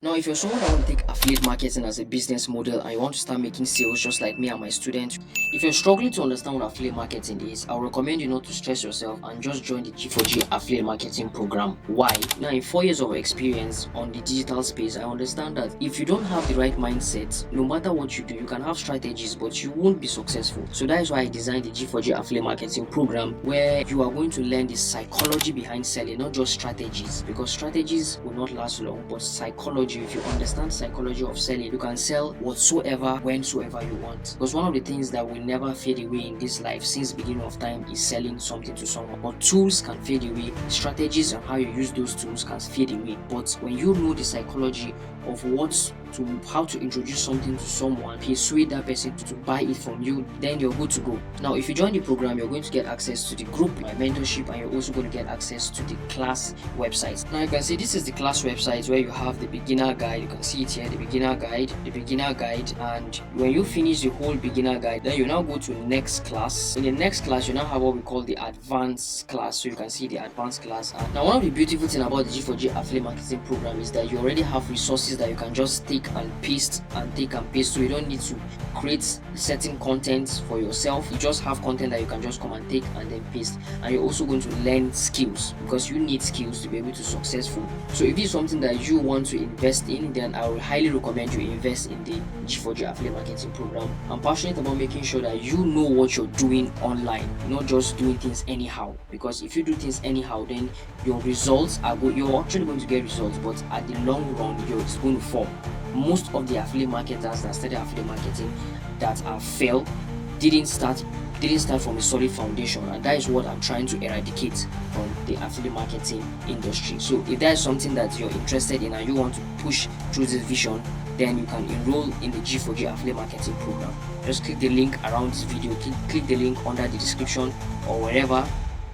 Now, if you're someone that want to take affiliate marketing as a business model and you want to start making sales just like me and my students, if you're struggling to understand what affiliate marketing is, I would recommend you not to stress yourself and just join the G4G affiliate marketing program. Why? Now, in 4 years of experience on the digital space, I understand that if you don't have the right mindset, no matter what you do, you can have strategies, but you won't be successful. So that is why I designed the G4G affiliate marketing program, where you are going to learn the psychology behind selling, not just strategies, because strategies will not last long, but psychology. If you understand psychology of selling, you can sell whatsoever, whensoever you want. Because one of the things that will never fade away in this life since beginning of time is selling something to someone. But tools can fade away, strategies and how you use those tools can fade away. But when you know the psychology of how to introduce something to someone, persuade that person to buy it from you, then you're good to go. Now, if you join the program, you're going to get access to the group, my mentorship, and you're also going to get access to the class website. Now, you can see this is the class website where you have the beginner guide. You can see it here, the beginner guide, and when you finish the whole beginner guide, then you now go to next class. In the next class, you now have what we call the advanced class. So you can see the advanced class. And now, one of the beautiful things about the G4G affiliate marketing program is that you already have resources that you can just take and paste, so you don't need to create certain content for yourself. You just have content that you can just come and take and then paste. And you're also going to learn skills, because you need skills to be able to successful. So if it's something that you want to invest in, then I would highly recommend you invest in the G4G affiliate marketing program. I'm passionate about making sure that you know what you're doing online, not just doing things anyhow, because if you do things anyhow, then your results you're actually going to get results, but at the long run, it's going to fall. Most of the affiliate marketers that started affiliate marketing that have failed didn't start from a solid foundation, and that is what I'm trying to eradicate from the affiliate marketing industry. So if that is something that you're interested in and you want to push through this vision, then you can enroll in the G4G affiliate marketing program. Just click the link around this video, click the link under the description or wherever,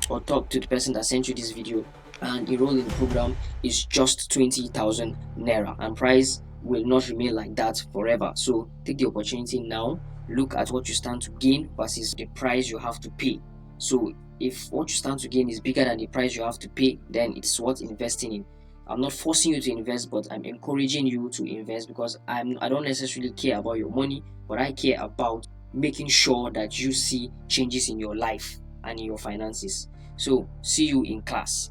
or talk to the person that sent you this video, and enroll in the program. Is just 20,000 naira, and price will not remain like that forever. So take the opportunity now. Look at what you stand to gain versus the price you have to pay. So if what you stand to gain is bigger than the price you have to pay, then it's worth investing in. I'm not forcing you to invest, but I'm encouraging you to invest, because I don't necessarily care about your money, but I care about making sure that you see changes in your life and in your finances. So see you in class.